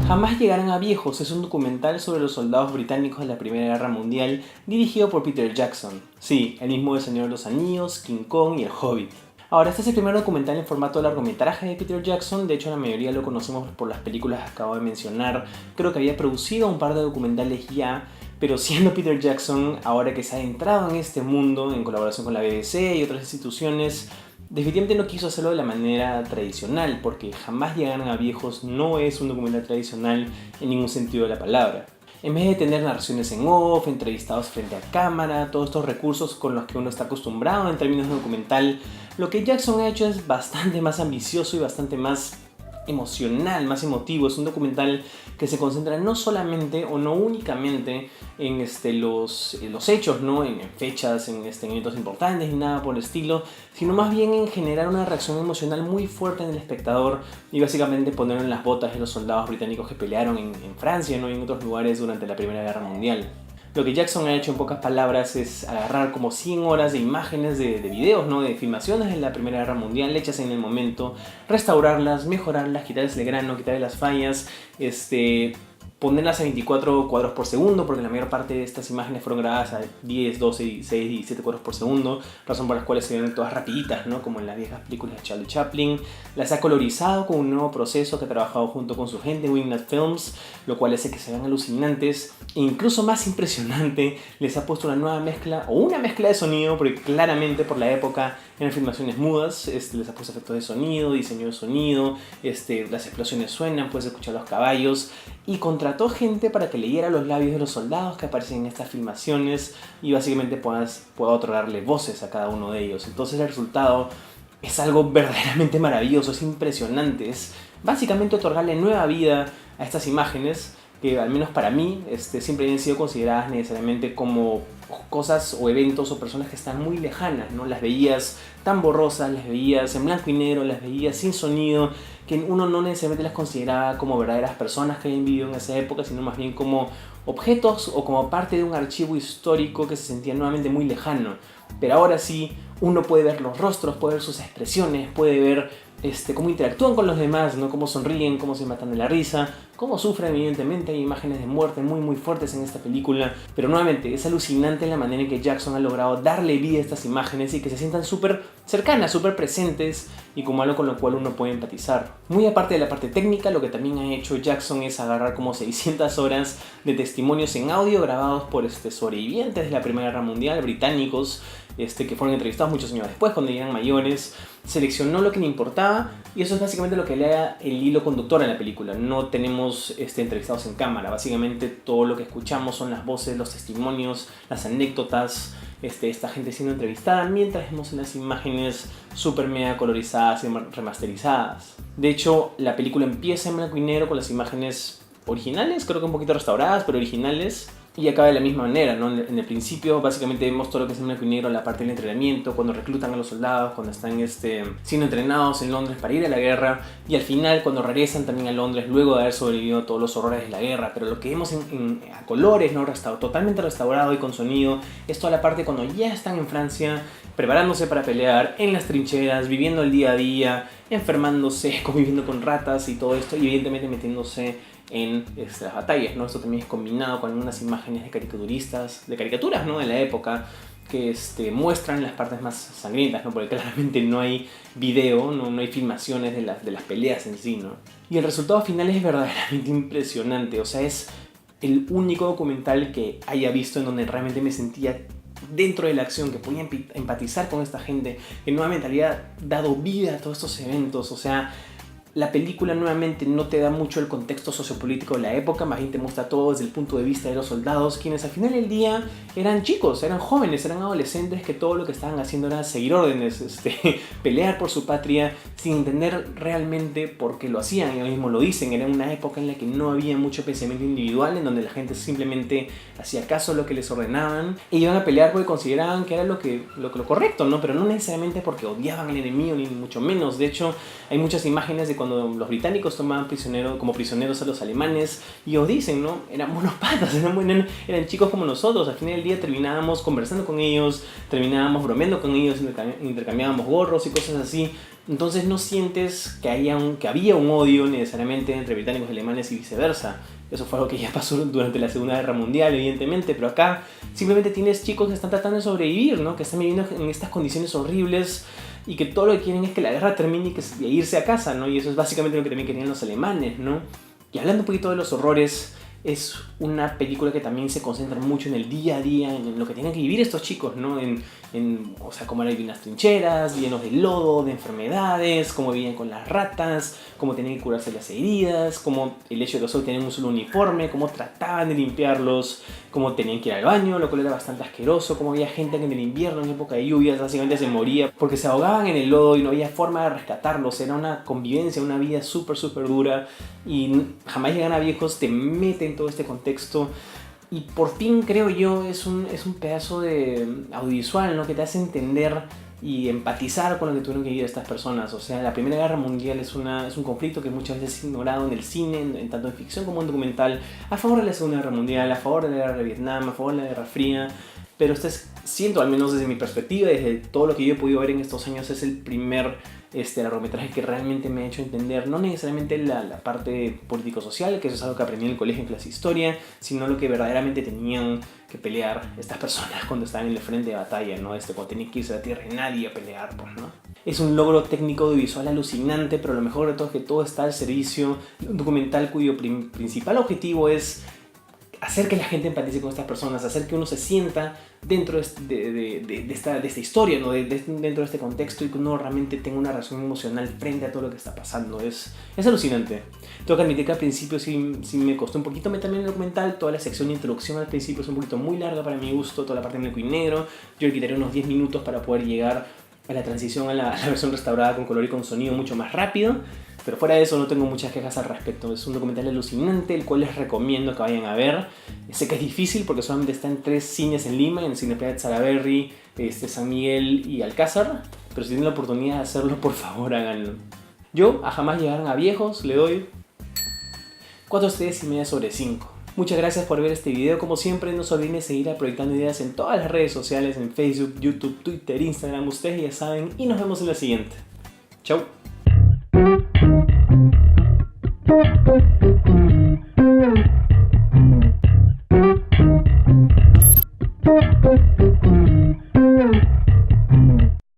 Jamás llegarán a viejos es un documental sobre los soldados británicos de la Primera Guerra Mundial dirigido por Peter Jackson. Sí, el mismo del Señor de los Anillos, King Kong y El Hobbit. Ahora, este es el primer documental en formato largometraje de Peter Jackson. De hecho, la mayoría lo conocemos por las películas que acabo de mencionar. Creo que había producido un par de documentales ya, pero siendo Peter Jackson, ahora que se ha entrado en este mundo en colaboración con la BBC y otras instituciones, definitivamente no quiso hacerlo de la manera tradicional, porque Jamás llegarán a viejos no es un documental tradicional en ningún sentido de la palabra. En vez de tener narraciones en off, entrevistados frente a cámara, todos estos recursos con los que uno está acostumbrado en términos de documental, lo que Jackson ha hecho es bastante más ambicioso y bastante más emocional, más emotivo. Es un documental que se concentra no solamente o no únicamente en los hechos, ¿no? en fechas, en eventos importantes ni nada por el estilo, sino más bien en generar una reacción emocional muy fuerte en el espectador y básicamente ponerlo en las botas de los soldados británicos que pelearon en Francia, ¿no? y en otros lugares durante la Primera Guerra Mundial. Lo que Jackson ha hecho en pocas palabras es agarrar como 100 horas de imágenes de videos, ¿no? de filmaciones de la Primera Guerra Mundial hechas en el momento, restaurarlas, mejorarlas, quitarles el grano, quitarles las fallas, ponerlas a 24 cuadros por segundo, porque la mayor parte de estas imágenes fueron grabadas a 10, 12, 16, 17 cuadros por segundo, razón por las cuales se ven todas rapiditas, ¿no? como en las viejas películas de Charlie Chaplin. Las ha colorizado con un nuevo proceso que ha trabajado junto con su gente, Wingnut Films, lo cual hace que se vean alucinantes. E incluso más impresionante, les ha puesto una nueva mezcla, o una mezcla de sonido, porque claramente por la época eran filmaciones mudas, les ha puesto efectos de sonido, diseño de sonido, las explosiones suenan, puedes escuchar los caballos, y contrató gente para que leyera los labios de los soldados que aparecen en estas filmaciones y básicamente pueda otorgarle voces a cada uno de ellos. Entonces el resultado es algo verdaderamente maravilloso, es impresionante, es básicamente otorgarle nueva vida a estas imágenes que al menos para mí siempre han sido consideradas necesariamente como cosas o eventos o personas que están muy lejanas, ¿no? Las veías tan borrosas, las veías en blanco y negro, las veías sin sonido, que uno no necesariamente las consideraba como verdaderas personas que habían vivido en esa época, sino más bien como objetos o como parte de un archivo histórico que se sentía nuevamente muy lejano. Pero ahora sí, uno puede ver los rostros, puede ver sus expresiones, puede ver cómo interactúan con los demás, ¿no? Cómo sonríen, cómo se matan de la risa, cómo sufren. Evidentemente hay imágenes de muerte muy muy fuertes en esta película, pero nuevamente es alucinante la manera en que Jackson ha logrado darle vida a estas imágenes y que se sientan súper cercanas, súper presentes y como algo con lo cual uno puede empatizar. Muy aparte de la parte técnica, lo que también ha hecho Jackson es agarrar como 600 horas de testimonios en audio grabados por sobrevivientes de la Primera Guerra Mundial, británicos, que fueron entrevistados muchos años después cuando ya eran mayores. Seleccionó lo que le importaba y eso es básicamente lo que le da el hilo conductor a la película. No tenemos entrevistados en cámara, básicamente todo lo que escuchamos son las voces, los testimonios, las anécdotas, esta gente siendo entrevistada mientras vemos las imágenes super mega colorizadas y remasterizadas. De hecho, la película empieza en blanco y negro con las imágenes originales, creo que un poquito restauradas, pero originales. Y acaba de la misma manera, ¿no? En el principio básicamente vemos todo lo que es en blanco y negro, la parte del entrenamiento, cuando reclutan a los soldados, cuando están siendo entrenados en Londres para ir a la guerra, y al final cuando regresan también a Londres luego de haber sobrevivido a todos los horrores de la guerra. Pero lo que vemos a colores, ¿no? Totalmente restaurado y con sonido, es toda la parte cuando ya están en Francia, preparándose para pelear, en las trincheras, viviendo el día a día, enfermándose, conviviendo con ratas y todo esto, y evidentemente metiéndose en las batallas, ¿no? Esto también es combinado con algunas imágenes de caricaturas, ¿no? de la época que muestran las partes más sangrientas, ¿no? Porque claramente no hay video, no hay filmaciones de las peleas en sí, ¿no? Y el resultado final es verdaderamente impresionante, o sea, es el único documental que haya visto en donde realmente me sentía dentro de la acción, que podía empatizar con esta gente, que nuevamente había dado vida a todos estos eventos. O sea, la película nuevamente no te da mucho el contexto sociopolítico de la época, más bien te muestra todo desde el punto de vista de los soldados, quienes al final del día eran chicos, eran jóvenes, eran adolescentes que todo lo que estaban haciendo era seguir órdenes, pelear por su patria sin entender realmente por qué lo hacían. Ellos mismos lo dicen, era una época en la que no había mucho pensamiento individual, en donde la gente simplemente hacía caso a lo que les ordenaban e iban a pelear porque consideraban que era lo correcto, ¿no? Pero no necesariamente porque odiaban al enemigo, ni mucho menos. De hecho, hay muchas imágenes de cuando los británicos tomaban como prisioneros a los alemanes, y os dicen, ¿no? Eran buenos patas, eran chicos como nosotros. Al final del día terminábamos conversando con ellos, terminábamos bromeando con ellos, intercambiábamos gorros y cosas así. Entonces no sientes que había un odio necesariamente entre británicos y alemanes y viceversa. Eso fue algo que ya pasó durante la Segunda Guerra Mundial, evidentemente, pero acá simplemente tienes chicos que están tratando de sobrevivir, ¿no? Que están viviendo en estas condiciones horribles y que todo lo que quieren es que la guerra termine y irse a casa, ¿no? Y eso es básicamente lo que también querían los alemanes, ¿no? Y hablando un poquito de los horrores, es una película que también se concentra mucho en el día a día, en lo que tienen que vivir estos chicos, ¿no? O sea, cómo eran las trincheras, llenos de lodo, de enfermedades, cómo vivían con las ratas, cómo tenían que curarse las heridas, cómo el hecho de que solo tenían un solo uniforme, cómo trataban de limpiarlos, cómo tenían que ir al baño, lo cual era bastante asqueroso, cómo había gente que en el invierno, en época de lluvias, básicamente se moría porque se ahogaban en el lodo y no había forma de rescatarlos. Era una convivencia, una vida súper dura, y Jamás llegan a viejos te mete en todo este contexto. Y por fin, creo yo, es un pedazo de audiovisual, ¿no? Que te hace entender y empatizar con lo que tuvieron que vivir estas personas. O sea, la Primera Guerra Mundial es un conflicto que muchas veces es ignorado en el cine, tanto en ficción como en documental, a favor de la Segunda Guerra Mundial, a favor de la Guerra de Vietnam, a favor de la Guerra Fría. Pero siento, al menos desde mi perspectiva, desde todo lo que yo he podido ver en estos años, es el primer largometraje que realmente me ha hecho entender, no necesariamente la parte político-social, que eso es algo que aprendí en el colegio en clase de historia, sino lo que verdaderamente tenían que pelear estas personas cuando estaban en el frente de batalla, ¿no? Cuando tenían que irse a la tierra y nadie a pelear, pues, ¿no? Es un logro técnico audiovisual alucinante, pero lo mejor de todo es que todo está al servicio de un documental cuyo principal objetivo es hacer que la gente empatice con estas personas, hacer que uno se sienta dentro de esta historia, ¿no? Dentro de este contexto, y que uno realmente tenga una reacción emocional frente a todo lo que está pasando. Es alucinante. Tengo que admitir que al principio sí me costó un poquito meterme en el documental. Toda la sección de introducción al principio es un poquito muy larga para mi gusto, toda la parte en blanco y negro. Yo le quitaría unos 10 minutos para poder llegar a la transición a la versión restaurada con color y con sonido mucho más rápido. Pero fuera de eso no tengo muchas quejas al respecto. Es un documental alucinante, el cual les recomiendo que vayan a ver. Sé que es difícil porque solamente está en 3 cines en Lima, en el Cineplanet Salaberry, San Miguel y Alcázar. Pero si tienen la oportunidad de hacerlo, por favor háganlo. Yo, a Jamás llegaron a viejos, le doy 4 estrellas y media sobre 5. Muchas gracias por ver este video. Como siempre, no se olviden de seguir a Proyectando Ideas en todas las redes sociales, en Facebook, YouTube, Twitter, Instagram. Ustedes ya saben, y nos vemos en la siguiente. Chau.